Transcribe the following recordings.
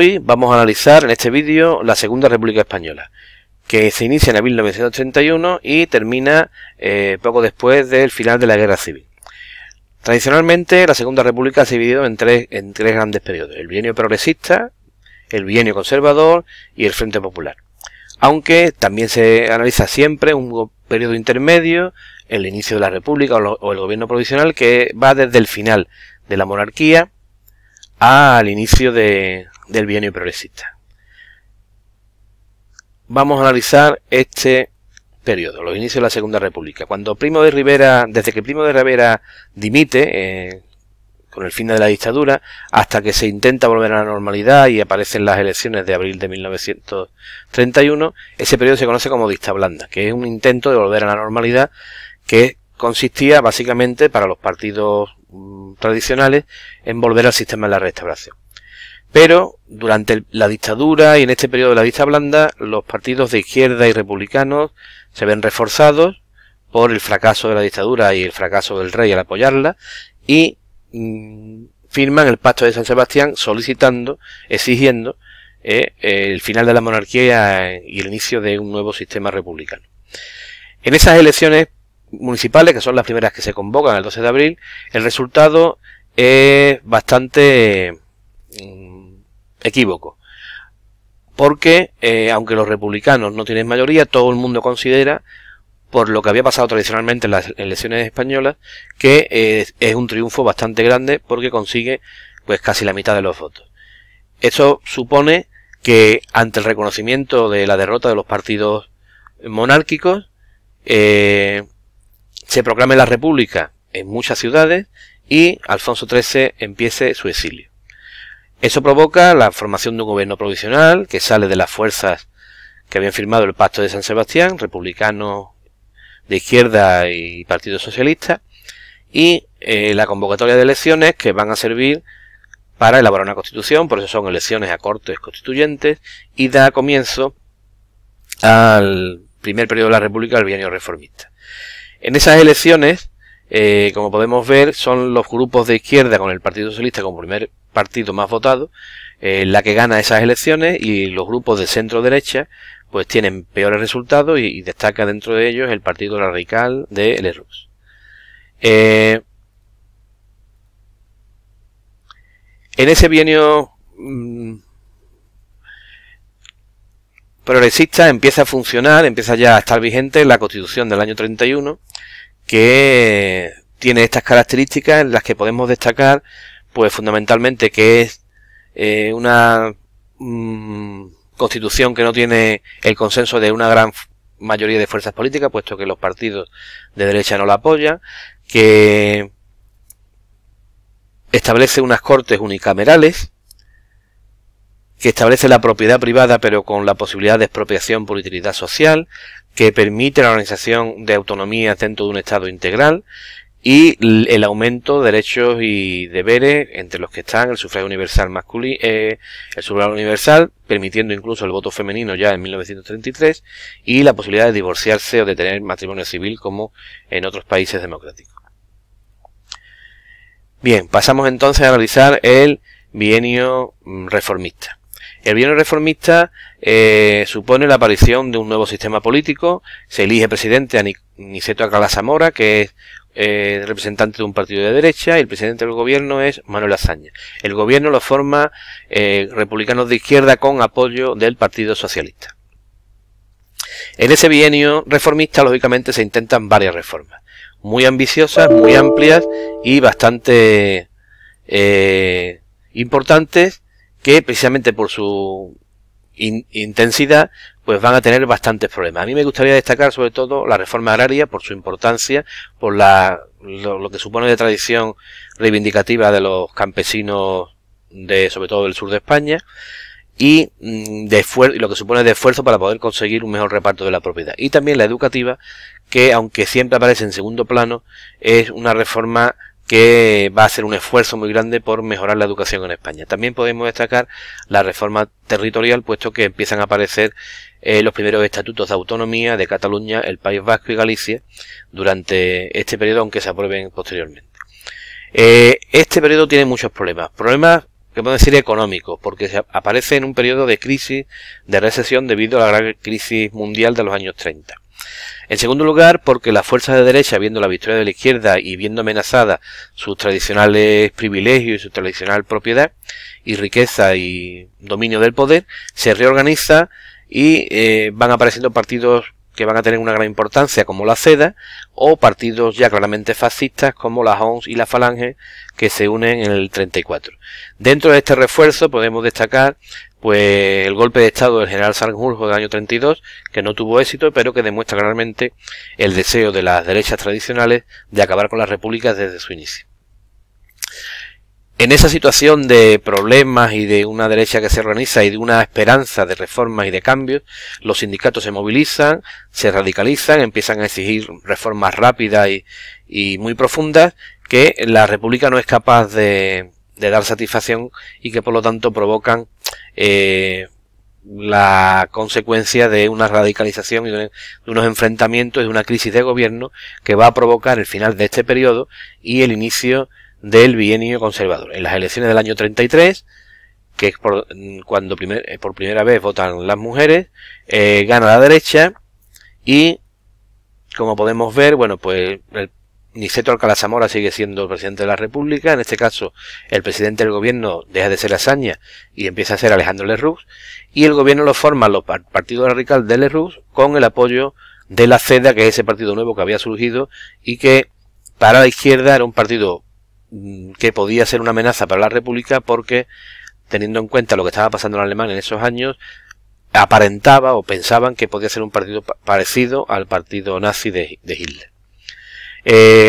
Hoy vamos a analizar en este vídeo la Segunda República Española, que se inicia en 1931 y termina poco después del final de la Guerra Civil. Tradicionalmente, la Segunda República se ha dividido en tres grandes periodos: el bienio progresista, el bienio conservador y el Frente Popular. Aunque también se analiza siempre un periodo intermedio, el inicio de la República o el gobierno provisional, que va desde el final de la monarquía al inicio del bienio progresista. Vamos a analizar este periodo, los inicios de la Segunda República. Desde que Primo de Rivera dimite con el fin de la dictadura, hasta que se intenta volver a la normalidad y aparecen las elecciones de abril de 1931, ese periodo se conoce como dicta blanda, que es un intento de volver a la normalidad que consistía básicamente para los partidos tradicionales en volver al sistema de la Restauración. Pero durante la dictadura y en este periodo de la dicta blanda, los partidos de izquierda y republicanos se ven reforzados por el fracaso de la dictadura y el fracaso del rey al apoyarla, y firman el Pacto de San Sebastián exigiendo el final de la monarquía y el inicio de un nuevo sistema republicano. En esas elecciones municipales, que son las primeras que se convocan el 12 de abril, el resultado es bastante equívoco, porque aunque los republicanos no tienen mayoría, todo el mundo considera, por lo que había pasado tradicionalmente en las elecciones españolas, que es un triunfo bastante grande porque consigue pues casi la mitad de los votos. Esto supone que ante el reconocimiento de la derrota de los partidos monárquicos, se proclame la República en muchas ciudades y Alfonso XIII empiece su exilio. Eso provoca la formación de un gobierno provisional que sale de las fuerzas que habían firmado el Pacto de San Sebastián, republicanos de izquierda y Partido Socialista, y la convocatoria de elecciones que van a servir para elaborar una constitución. Por eso son elecciones a Cortes Constituyentes, y da comienzo al primer periodo de la República, el bienio reformista. En esas elecciones, como podemos ver, son los grupos de izquierda con el Partido Socialista como primer partido más votado la que gana esas elecciones, y los grupos de centro-derecha pues tienen peores resultados, y destaca dentro de ellos el Partido Radical de Lerroux. En ese bienio progresista empieza a funcionar, empieza ya a estar vigente la Constitución del año 31, que tiene estas características, en las que podemos destacar pues fundamentalmente que es una Constitución que no tiene el consenso de una gran mayoría de fuerzas políticas, puesto que los partidos de derecha no la apoyan, que establece unas Cortes unicamerales, que establece la propiedad privada pero con la posibilidad de expropiación por utilidad social, que permite la organización de autonomías dentro de un Estado integral, y el aumento de derechos y deberes, entre los que están el sufragio universal masculino, el sufragio universal, permitiendo incluso el voto femenino ya en 1933, y la posibilidad de divorciarse o de tener matrimonio civil como en otros países democráticos. Bien, pasamos entonces a analizar el bienio reformista. El bienio reformista supone la aparición de un nuevo sistema político. Se elige presidente a Niceto Alcalá Zamora, que es representante de un partido de derecha, y el presidente del gobierno es Manuel Azaña. El gobierno lo forma republicanos de izquierda con apoyo del Partido Socialista. En ese bienio reformista, lógicamente, se intentan varias reformas, muy ambiciosas, muy amplias y bastante importantes, que precisamente por su intensidad pues van a tener bastantes problemas. A mí me gustaría destacar sobre todo la reforma agraria, por su importancia, por lo que supone de tradición reivindicativa de los campesinos sobre todo del sur de España, y lo que supone de esfuerzo para poder conseguir un mejor reparto de la propiedad. Y también la educativa, que aunque siempre aparece en segundo plano, es una reforma que va a ser un esfuerzo muy grande por mejorar la educación en España. También podemos destacar la reforma territorial, puesto que empiezan a aparecer los primeros estatutos de autonomía de Cataluña, el País Vasco y Galicia durante este periodo, aunque se aprueben posteriormente. Este periodo tiene muchos problemas que podemos decir económicos, porque aparece en un periodo de crisis, de recesión debido a la gran crisis mundial de los años 30. En segundo lugar, porque las fuerzas de derecha, viendo la victoria de la izquierda y viendo amenazadas sus tradicionales privilegios y su tradicional propiedad y riqueza y dominio del poder, se reorganiza y van apareciendo partidos que van a tener una gran importancia como la CEDA, o partidos ya claramente fascistas como la ONS y la Falange, que se unen en el 34. Dentro de este refuerzo podemos destacar pues el golpe de estado del general Sanjurjo del año 32, que no tuvo éxito, pero que demuestra claramente el deseo de las derechas tradicionales de acabar con las repúblicas desde su inicio. En esa situación de problemas y de una derecha que se organiza y de una esperanza de reformas y de cambios, los sindicatos se movilizan, se radicalizan, empiezan a exigir reformas rápidas y muy profundas que la república no es capaz de dar satisfacción y que por lo tanto provocan la consecuencia de una radicalización y de unos enfrentamientos y de una crisis de gobierno que va a provocar el final de este periodo y el inicio del bienio conservador. En las elecciones del año 33, que es cuando por primera vez votan las mujeres, gana la derecha y, como podemos ver, bueno, pues Niceto Alcalá Zamora sigue siendo presidente de la República. En este caso, el presidente del gobierno deja de ser Azaña y empieza a ser Alejandro Lerroux, y el gobierno lo forman los partidos radicales de Lerroux con el apoyo de la CEDA, que es ese partido nuevo que había surgido y que para la izquierda era un partido que podía ser una amenaza para la República, porque teniendo en cuenta lo que estaba pasando en Alemania en esos años, aparentaba o pensaban que podía ser un partido parecido al partido nazi de Hitler.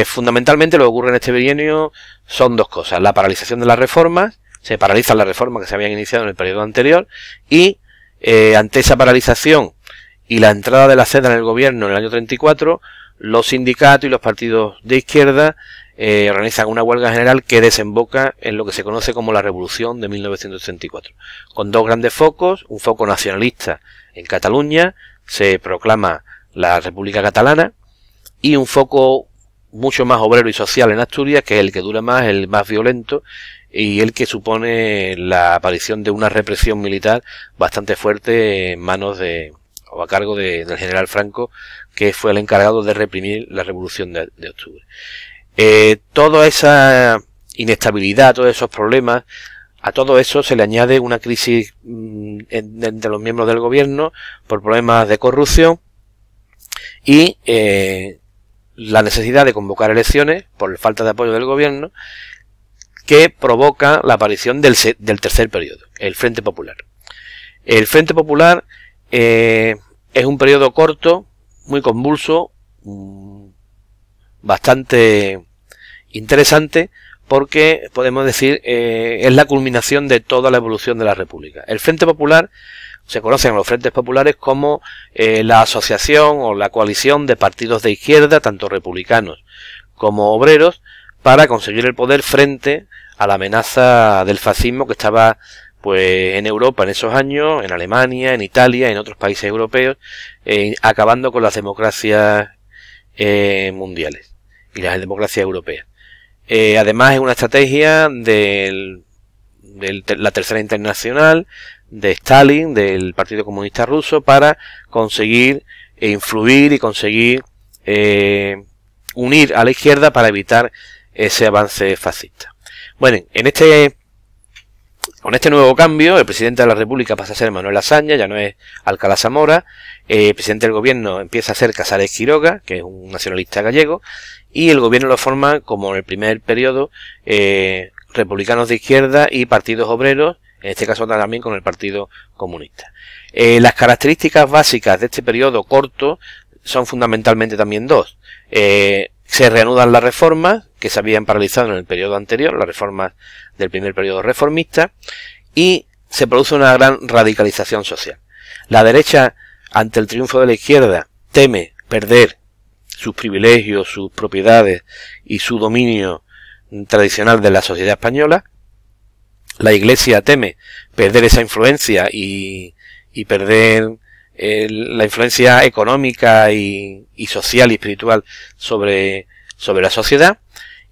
Fundamentalmente lo que ocurre en este bienio son dos cosas: la paralización de las reformas, se paralizan las reformas que se habían iniciado en el periodo anterior, y ante esa paralización y la entrada de la CEDA en el gobierno en el año 34, los sindicatos y los partidos de izquierda organizan una huelga general que desemboca en lo que se conoce como la Revolución de 1934, con dos grandes focos: un foco nacionalista en Cataluña, se proclama la República Catalana, y un foco mucho más obrero y social en Asturias, que es el que dura más, el más violento, y el que supone la aparición de una represión militar bastante fuerte en manos o a cargo del general Franco, que fue el encargado de reprimir la Revolución de Octubre. Toda esa inestabilidad, todos esos problemas, a todo eso se le añade una crisis entre los miembros del gobierno por problemas de corrupción y la necesidad de convocar elecciones por falta de apoyo del gobierno, que provoca la aparición del tercer periodo, el Frente Popular. El Frente Popular es un periodo corto, muy convulso, bastante interesante, porque podemos decir es la culminación de toda la evolución de la República. El Frente Popular, se conocen los frentes populares como la asociación o la coalición de partidos de izquierda, tanto republicanos como obreros, para conseguir el poder frente a la amenaza del fascismo que estaba pues en Europa en esos años, en Alemania, en Italia, en otros países europeos, acabando con las democracias mundiales y las democracias europeas. Además es una estrategia de la Tercera Internacional, de Stalin, del Partido Comunista Ruso, para conseguir influir y conseguir unir a la izquierda para evitar ese avance fascista. Bueno, con este nuevo cambio, el presidente de la República pasa a ser Manuel Azaña, ya no es Alcalá Zamora. El presidente del gobierno empieza a ser Casares Quiroga, que es un nacionalista gallego, y el gobierno lo forman, como en el primer periodo, republicanos de izquierda y partidos obreros, en este caso también con el Partido Comunista. Las características básicas de este periodo corto son fundamentalmente también dos. Se reanudan las reformas que se habían paralizado en el periodo anterior, las reformas del primer periodo reformista, y se produce una gran radicalización social. La derecha, ante el triunfo de la izquierda, teme perder sus privilegios, sus propiedades y su dominio tradicional de la sociedad española. La Iglesia teme perder esa influencia y perder la influencia económica y social y espiritual sobre la sociedad.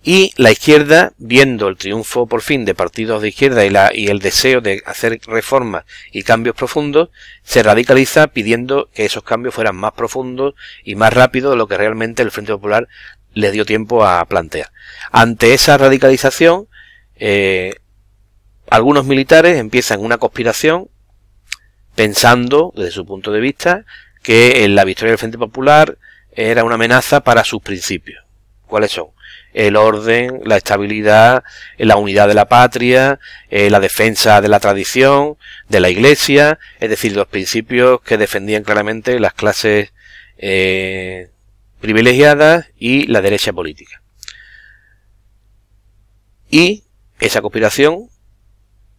Y la izquierda, viendo el triunfo por fin de partidos de izquierda y el deseo de hacer reformas y cambios profundos, se radicaliza pidiendo que esos cambios fueran más profundos y más rápidos de lo que realmente el Frente Popular le dio tiempo a plantear. Ante esa radicalización, algunos militares empiezan una conspiración pensando, desde su punto de vista, que la victoria del Frente Popular era una amenaza para sus principios. ¿Cuáles son? El orden, la estabilidad, la unidad de la patria, la defensa de la tradición, de la Iglesia, es decir, los principios que defendían claramente las clases privilegiadas y la derecha política. Y esa conspiración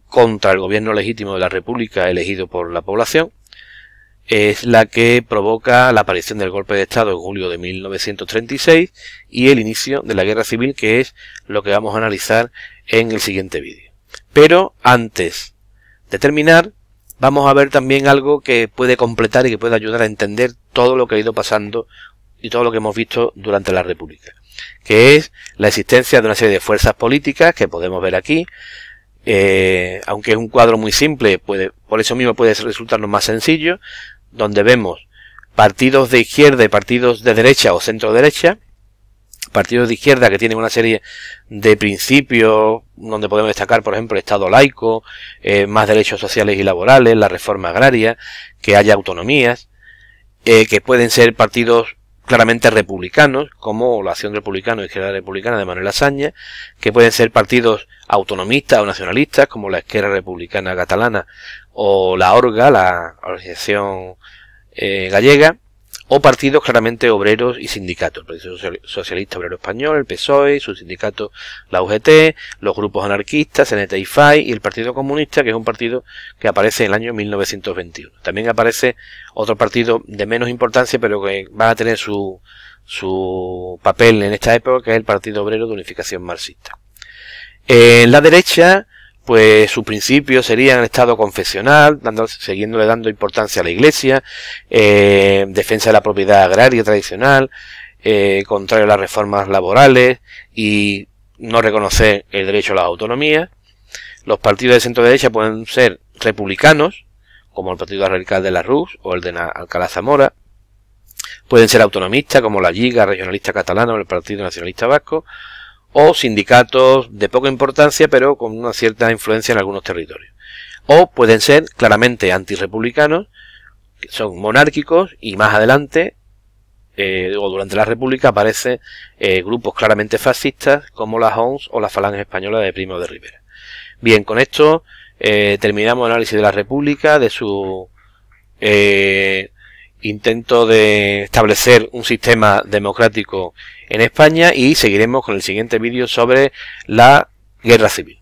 contra el gobierno legítimo de la República elegido por la población es la que provoca la aparición del golpe de Estado en julio de 1936 y el inicio de la guerra civil, que es lo que vamos a analizar en el siguiente vídeo. Pero antes de terminar, vamos a ver también algo que puede completar y que puede ayudar a entender todo lo que ha ido pasando y todo lo que hemos visto durante la República, que es la existencia de una serie de fuerzas políticas que podemos ver aquí. Aunque es un cuadro muy simple, por eso mismo puede resultarnos más sencillo, donde vemos partidos de izquierda y partidos de derecha o centro derecha. Partidos de izquierda que tienen una serie de principios donde podemos destacar, por ejemplo, el Estado laico, más derechos sociales y laborales, la reforma agraria, que haya autonomías, que pueden ser partidos claramente republicanos, como la Acción Republicana o Izquierda Republicana de Manuel Azaña, que pueden ser partidos autonomistas o nacionalistas, como la Esquerra Republicana Catalana o la ORGA, la Organización Gallega, o partidos claramente obreros y sindicatos, el Partido Socialista Obrero Español, el PSOE, su sindicato, la UGT, los grupos anarquistas, CNT y FAI, y el Partido Comunista, que es un partido que aparece en el año 1921. También aparece otro partido de menos importancia, pero que va a tener su papel en esta época, que es el Partido Obrero de Unificación Marxista. En la derecha, pues sus principios serían el Estado confesional, siguiéndole dando importancia a la Iglesia, defensa de la propiedad agraria tradicional, contrario a las reformas laborales y no reconocer el derecho a la autonomía. Los partidos de centro derecha pueden ser republicanos, como el Partido Radical de la Rus o el de Alcalá Zamora. Pueden ser autonomistas, como la Lliga Regionalista Catalana o el Partido Nacionalista Vasco, o sindicatos de poca importancia pero con una cierta influencia en algunos territorios. O pueden ser claramente antirrepublicanos, que son monárquicos, y más adelante, o durante la República, aparecen grupos claramente fascistas como la ONS o la Falange Española de Primo de Rivera. Bien, con esto terminamos el análisis de la República, de su intento de establecer un sistema democrático en España, y seguiremos con el siguiente vídeo sobre la guerra civil.